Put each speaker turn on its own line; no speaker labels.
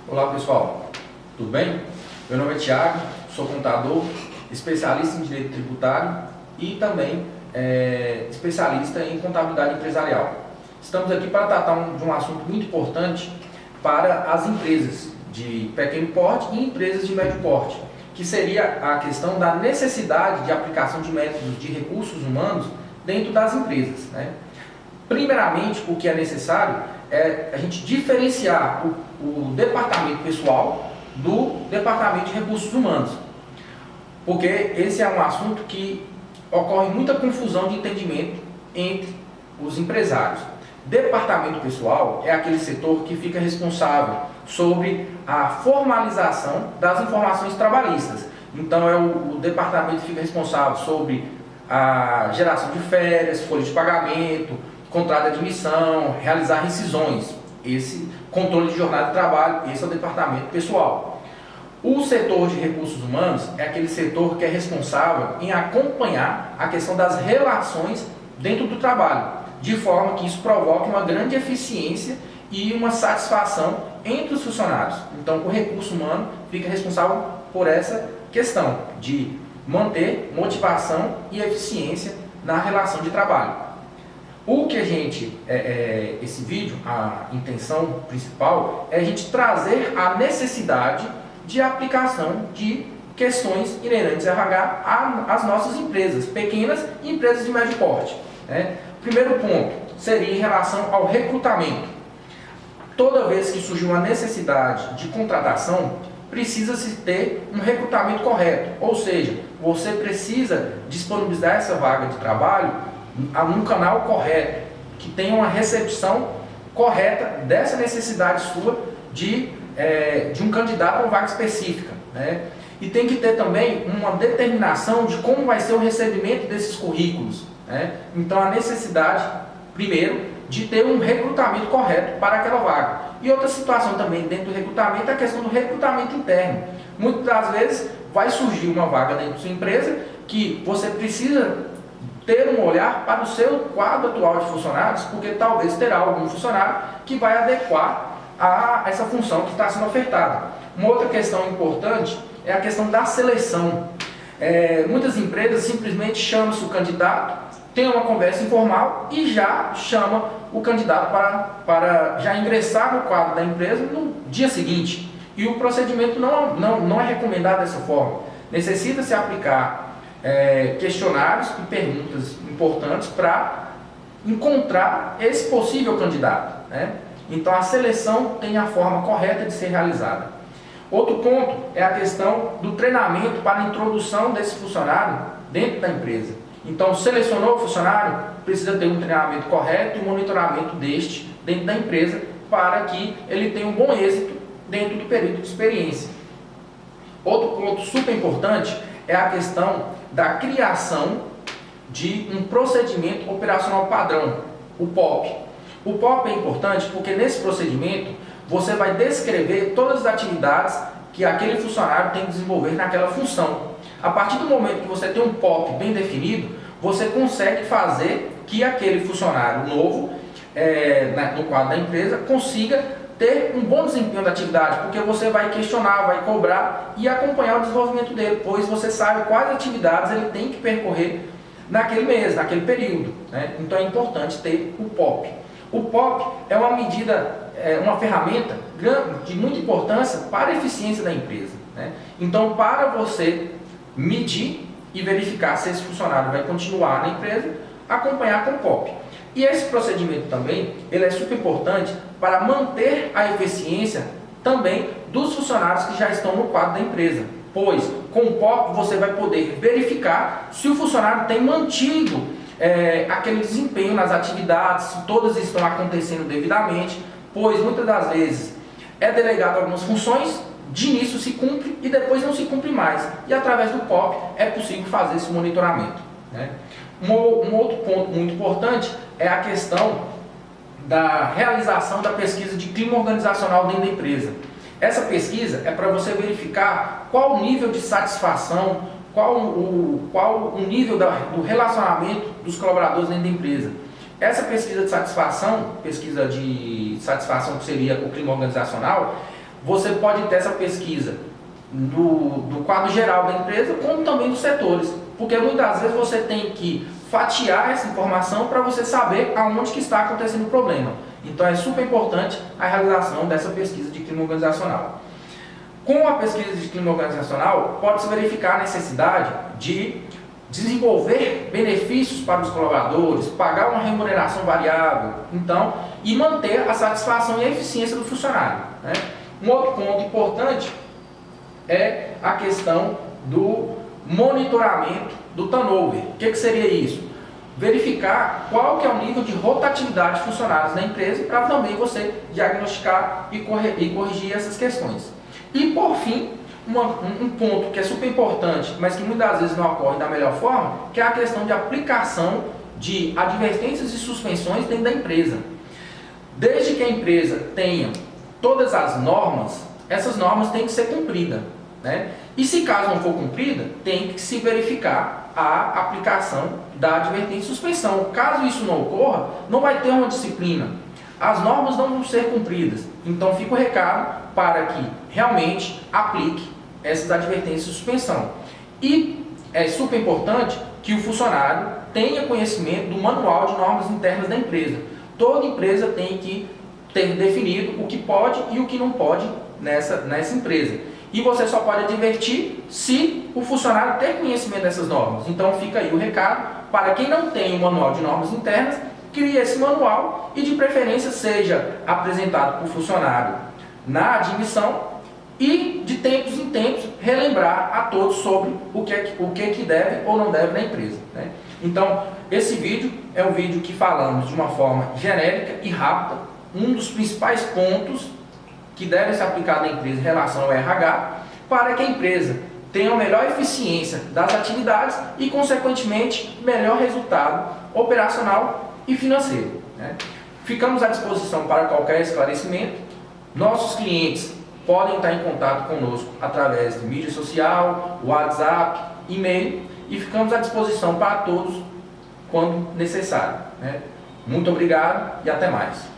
Olá pessoal, tudo bem? Meu nome é Thiago, sou contador, especialista em direito tributário e também especialista em contabilidade empresarial. Estamos aqui para tratar de um assunto muito importante para as empresas de pequeno porte e empresas de médio porte, que seria a questão da necessidade de aplicação de métodos de recursos humanos dentro das empresas, né? Primeiramente, o que é necessário é a gente diferenciar o departamento pessoal do departamento de recursos humanos, porque esse é um assunto que ocorre muita confusão de entendimento entre os empresários. Departamento pessoal é aquele setor que fica responsável sobre a formalização das informações trabalhistas. Então o departamento que fica responsável sobre a geração de férias, folha de pagamento, contrato de admissão, realizar rescisões, esse controle de jornada de trabalho, esse é o departamento pessoal. O setor de recursos humanos é aquele setor que é responsável em acompanhar a questão das relações dentro do trabalho, de forma que isso provoque uma grande eficiência e uma satisfação entre os funcionários. Então, o recurso humano fica responsável por essa questão de manter motivação e eficiência na relação de trabalho. O que a gente, esse vídeo, a intenção principal é a gente trazer a necessidade de aplicação de questões inerentes a RH às nossas empresas, pequenas e empresas de médio porte, né? Primeiro ponto seria em relação ao recrutamento. Toda vez que surge uma necessidade de contratação, precisa-se ter um recrutamento correto, ou seja, você precisa disponibilizar essa vaga de trabalho num canal correto, que tenha uma recepção correta dessa necessidade sua de um candidato a uma vaga específica, né? E tem que ter também uma determinação de como vai ser o recebimento desses currículos, né? Então a necessidade, primeiro, de ter um recrutamento correto para aquela vaga. E outra situação também dentro do recrutamento é a questão do recrutamento interno. Muitas das vezes vai surgir uma vaga dentro da sua empresa que você precisa ter um olhar para o seu quadro atual de funcionários, porque talvez terá algum funcionário que vai adequar a essa função que está sendo ofertada. Uma outra questão importante é a questão da seleção. Muitas empresas simplesmente chamam-se o candidato, tem uma conversa informal e já chama o candidato para já ingressar no quadro da empresa no dia seguinte. E o procedimento não é recomendado dessa forma. Necessita-se aplicar questionários e perguntas importantes para encontrar esse possível candidato, né? Então a seleção tem a forma correta de ser realizada. Outro ponto é a questão do treinamento para a introdução desse funcionário dentro da empresa. Então selecionou o funcionário, precisa ter um treinamento correto e um monitoramento deste dentro da empresa para que ele tenha um bom êxito dentro do período de experiência. Outro ponto super importante é a questão da criação de um procedimento operacional padrão, o POP. O POP é importante porque nesse procedimento você vai descrever todas as atividades que aquele funcionário tem que desenvolver naquela função. A partir do momento que você tem um POP bem definido, você consegue fazer que aquele funcionário novo, no quadro da empresa, consiga ter um bom desempenho da atividade, porque você vai questionar, vai cobrar e acompanhar o desenvolvimento dele, pois você sabe quais atividades ele tem que percorrer naquele mês, naquele período, né? Então é importante ter o POP. O POP é uma medida, uma ferramenta de muita importância para a eficiência da empresa, né? Então, para você medir e verificar se esse funcionário vai continuar na empresa, acompanhar com o POP. E esse procedimento também, ele é super importante para manter a eficiência também dos funcionários que já estão no quadro da empresa, pois com o POP você vai poder verificar se o funcionário tem mantido aquele desempenho nas atividades, se todas estão acontecendo devidamente, pois muitas das vezes é delegado algumas funções, de início se cumpre e depois não se cumpre mais, e através do POP é possível fazer esse monitoramento, né? Um outro ponto muito importante é a questão da realização da pesquisa de clima organizacional dentro da empresa. Essa pesquisa é para você verificar qual o nível de satisfação, qual o nível do relacionamento dos colaboradores dentro da empresa. Essa pesquisa de satisfação que seria o clima organizacional, Você pode ter essa pesquisa do quadro geral da empresa, como também dos setores, porque muitas vezes você tem que fatiar essa informação para você saber aonde que está acontecendo o problema. Então é super importante a realização dessa pesquisa de clima organizacional. Com a pesquisa de clima organizacional, pode-se verificar a necessidade de desenvolver benefícios para os colaboradores, pagar uma remuneração variável, então, e manter a satisfação e a eficiência do funcionário, né? Um outro ponto importante é a questão do monitoramento do turnover. O que seria isso? Verificar qual que é o nível de rotatividade de funcionários na empresa para também você diagnosticar e corrigir essas questões. E por fim, um ponto que é super importante, mas que muitas vezes não ocorre da melhor forma, que é a questão de aplicação de advertências e suspensões dentro da empresa. Desde que a empresa tenha todas as normas, essas normas têm que ser cumpridas, né? E se caso não for cumprida, tem que se verificar a aplicação da advertência e suspensão. Caso isso não ocorra, não vai ter uma disciplina. As normas não vão ser cumpridas. Então fica o recado para que realmente aplique essas advertências e suspensão. E é super importante que o funcionário tenha conhecimento do manual de normas internas da empresa. Toda empresa tem que ter definido o que pode e o que não pode nessa empresa. E você só pode advertir se o funcionário ter conhecimento dessas normas. Então fica aí o recado para quem não tem o manual de normas internas, crie esse manual e de preferência seja apresentado para o funcionário na admissão e de tempos em tempos relembrar a todos sobre o que deve ou não deve na empresa, né? Então esse vídeo é um vídeo que falamos de uma forma genérica e rápida, um dos principais pontos que devem se aplicar na empresa em relação ao RH, para que a empresa tenha uma melhor eficiência das atividades e, consequentemente, melhor resultado operacional e financeiro, né? Ficamos à disposição para qualquer esclarecimento. Nossos clientes podem estar em contato conosco através de mídia social, WhatsApp, e-mail, e ficamos à disposição para todos quando necessário, né? Muito obrigado e até mais.